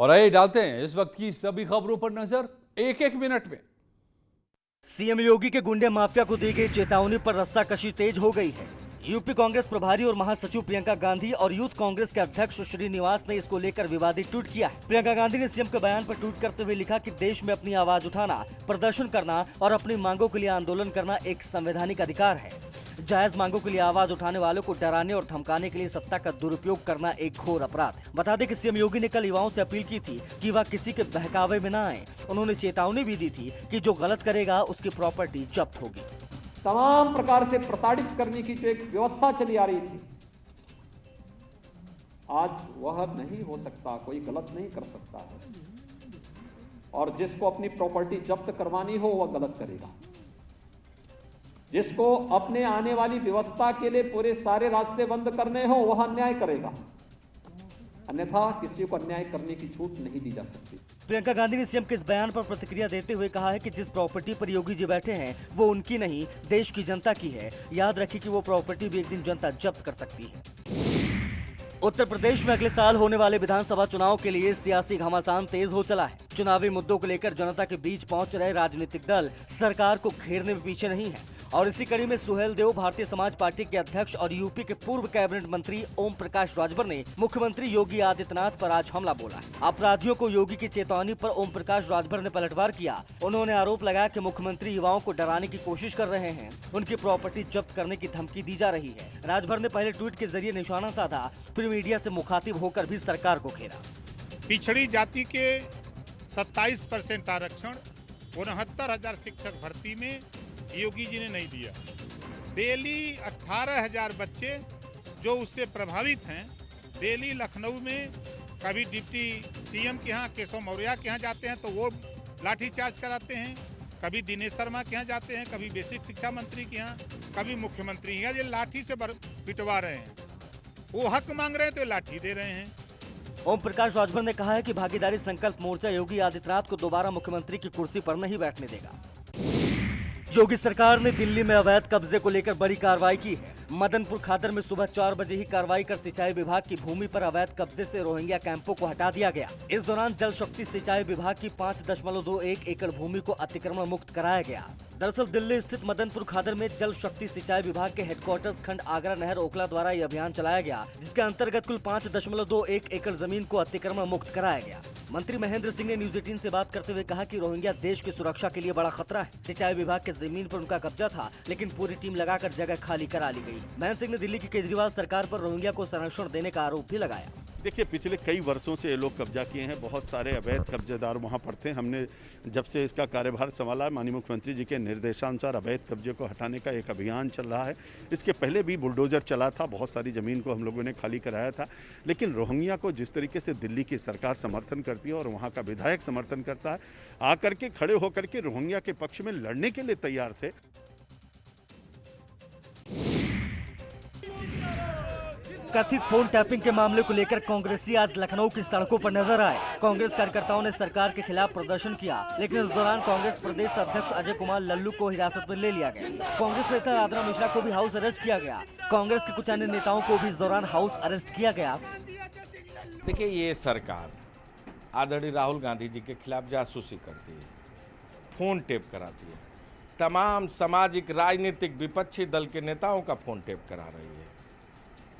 और आइए डालते हैं इस वक्त की सभी खबरों पर नजर एक एक मिनट में। सीएम योगी के गुंडे माफिया को दी गई चेतावनी पर रस्साकशी तेज हो गई है। यूपी कांग्रेस प्रभारी और महासचिव प्रियंका गांधी और यूथ कांग्रेस के अध्यक्ष श्रीनिवास ने इसको लेकर विवादित ट्वीट किया है। प्रियंका गांधी ने सीएम के बयान पर ट्वीट करते हुए लिखा कि देश में अपनी आवाज उठाना, प्रदर्शन करना और अपनी मांगों के लिए आंदोलन करना एक संवैधानिक अधिकार है। जायज मांगों के लिए आवाज उठाने वालों को डराने और धमकाने के लिए सत्ता का दुरुपयोग करना एक घोर अपराध। बता दें कि सीएम योगी ने कल युवाओं से अपील की थी कि वह किसी के बहकावे में न आए। उन्होंने चेतावनी भी दी थी कि जो गलत करेगा उसकी प्रॉपर्टी जब्त होगी। तमाम प्रकार से प्रताड़ित करने की जो एक व्यवस्था चली आ रही थी, आज वह नहीं हो सकता, कोई गलत नहीं कर सकता है। और जिसको अपनी प्रॉपर्टी जब्त करवानी हो वह गलत करेगा, जिसको अपने आने वाली व्यवस्था के लिए पूरे सारे रास्ते बंद करने हो वह अन्याय करेगा, अन्यथा किसी को अन्याय करने की छूट नहीं दी जा सकती। प्रियंका गांधी ने सीएम के इस बयान पर प्रतिक्रिया देते हुए कहा है कि जिस प्रॉपर्टी पर योगी जी बैठे हैं वो उनकी नहीं, देश की जनता की है। याद रखिए कि वो प्रॉपर्टी भी एक दिन जनता जब्त कर सकती है। उत्तर प्रदेश में अगले साल होने वाले विधानसभा चुनाव के लिए सियासी घमासान तेज हो चला है। चुनावी मुद्दों को लेकर जनता के बीच पहुंच रहे राजनीतिक दल सरकार को घेरने में पीछे नहीं है। और इसी कड़ी में सुहेल देव, भारतीय समाज पार्टी के अध्यक्ष और यूपी के पूर्व कैबिनेट मंत्री ओम प्रकाश राजभर ने मुख्यमंत्री योगी आदित्यनाथ पर आज हमला बोला। अपराधियों को योगी की चेतावनी पर ओम प्रकाश राजभर ने पलटवार किया। उन्होंने आरोप लगाया कि मुख्यमंत्री युवाओं को डराने की कोशिश कर रहे हैं, उनकी प्रॉपर्टी जब्त करने की धमकी दी जा रही है। राजभर ने पहले ट्वीट के जरिए निशाना साधा, फिर मीडिया से मुखातिब होकर भी सरकार को घेरा। पिछड़ी जाति के 27% आरक्षण 69,000 शिक्षक भर्ती में योगी जी ने नहीं दिया। डेली 18,000 बच्चे जो उससे प्रभावित हैं, डेली लखनऊ में कभी डिप्टी सीएम के यहाँ केशव मौर्य के यहाँ जाते हैं तो वो लाठीचार्ज कराते हैं, कभी दिनेश शर्मा के यहाँ जाते हैं, कभी बेसिक शिक्षा मंत्री के यहाँ, कभी मुख्यमंत्री यहाँ, ये लाठी से पिटवा रहे हैं। वो हक मांग रहे हैं तो लाठी दे रहे हैं। ओम प्रकाश राजभर ने कहा है कि भागीदारी संकल्प मोर्चा योगी आदित्यनाथ को दोबारा मुख्यमंत्री की कुर्सी पर नहीं बैठने देगा। योगी सरकार ने दिल्ली में अवैध कब्जे को लेकर बड़ी कार्रवाई की है। मदनपुर खादर में सुबह 4 बजे ही कार्रवाई कर सिंचाई विभाग की भूमि पर अवैध कब्जे से रोहिंग्या कैंपों को हटा दिया गया। इस दौरान जल शक्ति सिंचाई विभाग की 5.21 एकड़ भूमि को अतिक्रमण मुक्त कराया गया। दरअसल दिल्ली स्थित मदनपुर खादर में जल शक्ति सिंचाई विभाग के हेडक्वार्टर्स खंड आगरा नहर ओखला द्वारा यह अभियान चलाया गया, जिसके अंतर्गत कुल 5.21 एकड़ जमीन को अतिक्रमण मुक्त कराया गया। मंत्री महेंद्र सिंह ने न्यूज 18 से बात करते हुए कहा कि रोहिंग्या देश की सुरक्षा के लिए बड़ा खतरा है। सिंचाई विभाग के जमीन पर उनका कब्जा था, लेकिन पूरी टीम लगाकर जगह खाली करा ली गई। महेंद्र सिंह ने दिल्ली की केजरीवाल सरकार पर रोहिंग्या को संरक्षण देने का आरोप भी लगाया। देखिए, पिछले कई वर्षों से ये लोग कब्जा किए हैं, बहुत सारे अवैध कब्जेदार वहाँ पर थे। हमने जब से इसका कार्यभार संभाला, माननीय मुख्यमंत्री जी के निर्देशानुसार अवैध कब्जे को हटाने का एक अभियान चल रहा है। इसके पहले भी बुलडोजर चला था, बहुत सारी ज़मीन को हम लोगों ने खाली कराया था। लेकिन रोहिंग्या को जिस तरीके से दिल्ली की सरकार समर्थन करती है और वहाँ का विधायक समर्थन करता है, आकर के खड़े होकर के रोहिंग्या के पक्ष में लड़ने के लिए तैयार थे। कथित फोन टैपिंग के मामले को लेकर कांग्रेसी आज लखनऊ की सड़कों पर नजर आए। कांग्रेस कार्यकर्ताओं ने सरकार के खिलाफ प्रदर्शन किया, लेकिन इस दौरान कांग्रेस प्रदेश अध्यक्ष अजय कुमार लल्लू को हिरासत में ले लिया गया। कांग्रेस नेता राधना मिश्रा को भी हाउस अरेस्ट किया गया। कांग्रेस के कुछ अन्य नेताओं को भी इस दौरान हाउस अरेस्ट किया गया। देखिए, ये सरकार आदरणीय राहुल गांधी जी के खिलाफ जासूसी करती है, फोन टेप कराती है, तमाम सामाजिक राजनीतिक विपक्षी दल के नेताओं का फोन टेप करा रही है,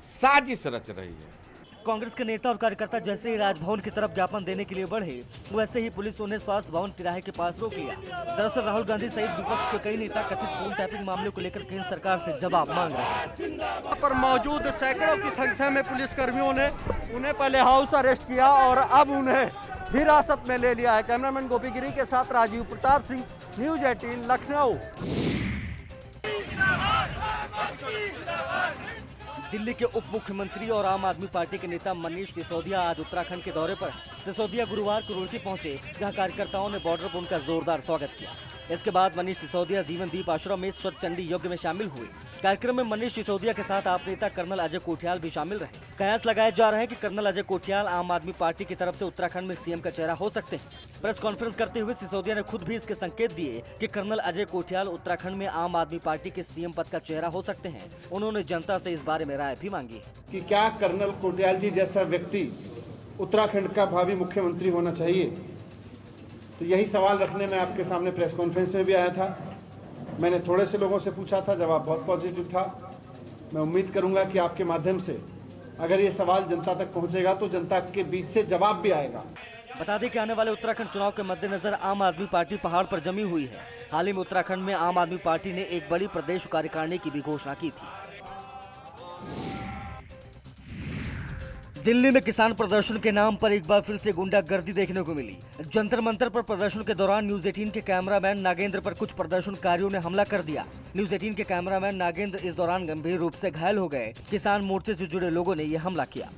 साजिश रच रही है। कांग्रेस के नेता और कार्यकर्ता जैसे ही राजभवन की तरफ ज्ञापन देने के लिए बढ़े, वैसे ही पुलिस उन्हें स्वास्थ्य भवन तिराहे के पास रोक लिया। दरअसल राहुल गांधी सहित विपक्ष के कई नेता कथित फोन टैपिंग मामले को लेकर केंद्र सरकार से जवाब मांग रहे हैं। यहाँ पर मौजूद सैकड़ों की संख्या में पुलिस कर्मियों ने उन्हें पहले हाउस अरेस्ट किया और अब उन्हें हिरासत में ले लिया है। कैमरामैन गोपी गिरी के साथ राजीव प्रताप सिंह, न्यूज 18 लखनऊ। दिल्ली के उप मुख्यमंत्री और आम आदमी पार्टी के नेता मनीष सिसोदिया आज उत्तराखंड के दौरे पर। सिसोदिया गुरुवार को रुड़की पहुंचे, जहां कार्यकर्ताओं ने बॉर्डर पर उनका जोरदार स्वागत किया। इसके बाद मनीष सिसोदिया जीवन दीप आश्रम में स्वच्छ चंडी यज्ञ में शामिल हुए। कार्यक्रम में मनीष सिसोदिया के साथ आप नेता कर्नल अजय कोठियाल भी शामिल रहे। कयास लगाया जा रहा है कि कर्नल अजय कोठियाल आम आदमी पार्टी की तरफ से उत्तराखंड में सीएम का चेहरा हो सकते हैं। प्रेस कॉन्फ्रेंस करते हुए सिसोदिया ने खुद भी इसके संकेत दिए कि कर्नल अजय कोठियाल उत्तराखंड में आम आदमी पार्टी के सीएम पद का चेहरा हो सकते हैं। उन्होंने जनता से इस बारे में राय भी मांगी कि क्या कर्नल कोठियाल जी जैसा व्यक्ति उत्तराखंड का भावी मुख्यमंत्री होना चाहिए। तो यही सवाल रखने में आपके सामने प्रेस कॉन्फ्रेंस में भी आया था। मैंने थोड़े से लोगों से पूछा था, जवाब बहुत पॉजिटिव था। मैं उम्मीद करूंगा कि आपके माध्यम से अगर ये सवाल जनता तक पहुंचेगा तो जनता के बीच से जवाब भी आएगा। बता दें कि आने वाले उत्तराखंड चुनाव के मद्देनजर आम आदमी पार्टी पहाड़ पर जमी हुई है। हाल ही में उत्तराखंड में आम आदमी पार्टी ने एक बड़ी प्रदेश कार्यकारिणी की भी घोषणा की थी। दिल्ली में किसान प्रदर्शन के नाम पर एक बार फिर से गुंडागर्दी देखने को मिली। जंतर मंतर पर प्रदर्शन के दौरान न्यूज 18 के कैमरामैन नागेंद्र पर कुछ प्रदर्शनकारियों ने हमला कर दिया। न्यूज 18 के कैमरामैन नागेंद्र इस दौरान गंभीर रूप से घायल हो गए। किसान मोर्चे से जुड़े लोगों ने यह हमला किया।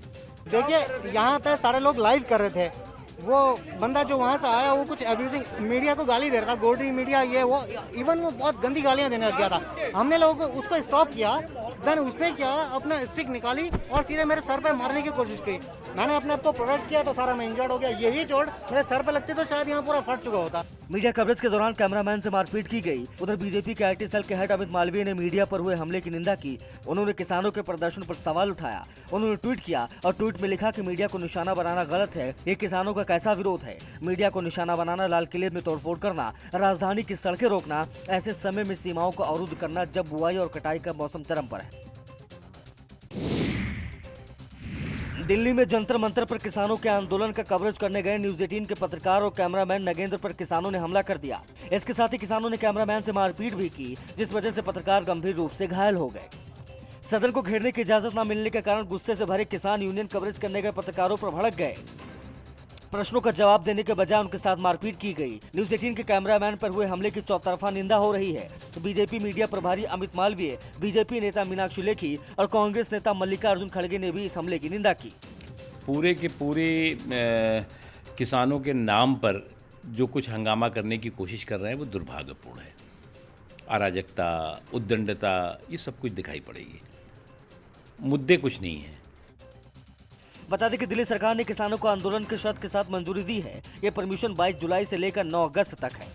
देखिए, यहाँ पे सारे लोग लाइव कर रहे थे। वो बंदा जो वहाँ से आया वो कुछ एब्यूजिंग मीडिया को गाली दे रहा था, गोल्डी मीडिया ये वो, इवन वो बहुत गंदी गालियाँ देने लग गया था। हमने लोगों को उसको स्टॉप किया। देन उसने क्या अपना स्टिक निकाली और सीधे मेरे सर पे मारने की कोशिश की। मैंने अपने आप को प्रोटेक्ट किया तो सारा मैं इंजर्ड हो गया। यही चोट मेरे सर पे लगती तो शायद यहाँ पूरा फट चुका होता। मीडिया कवरेज के दौरान कैमरामैन से मारपीट की गई। उधर बीजेपी के IT सेल के हेड अमित मालवीय ने मीडिया पर हुए हमले की निंदा की। उन्होंने किसानों के प्रदर्शन पर सवाल उठाया। उन्होंने ट्वीट किया और ट्वीट में लिखा कि मीडिया को निशाना बनाना गलत है। ये किसानों का कैसा विरोध है? मीडिया को निशाना बनाना, लाल किले में तोड़फोड़ करना, राजधानी की सड़कें रोकना, ऐसे समय में सीमाओं को अवरुद्ध करना जब बुआई और कटाई का मौसम चरम पर है। दिल्ली में जंतर मंतर पर किसानों के आंदोलन का कवरेज करने गए न्यूज 18 के पत्रकार और कैमरामैन नगेंद्र पर किसानों ने हमला कर दिया। इसके साथ ही किसानों ने कैमरामैन से मारपीट भी की, जिस वजह से पत्रकार गंभीर रूप से घायल हो गए। सदन को घेरने की इजाजत न मिलने के कारण गुस्से से भरे किसान यूनियन कवरेज करने गए पत्रकारों पर भड़क गए। प्रश्नों का जवाब देने के बजाय उनके साथ मारपीट की गई। न्यूज 18 के कैमरामैन पर हुए हमले की चौतरफा निंदा हो रही है। तो बीजेपी मीडिया प्रभारी अमित मालवीय, बीजेपी नेता मीनाक्षी लेखी और कांग्रेस नेता मल्लिकार्जुन खड़गे ने भी इस हमले की निंदा की। पूरे के पूरे किसानों के नाम पर जो कुछ हंगामा करने की कोशिश कर रहे हैं वो दुर्भाग्यपूर्ण है। अराजकता, उद्दंडता, ये सब कुछ दिखाई पड़ेगी। मुद्दे कुछ नहीं है। बता दें कि दिल्ली सरकार ने किसानों को आंदोलन की शर्त के साथ मंजूरी दी है। ये परमिशन 22 जुलाई से लेकर 9 अगस्त तक है।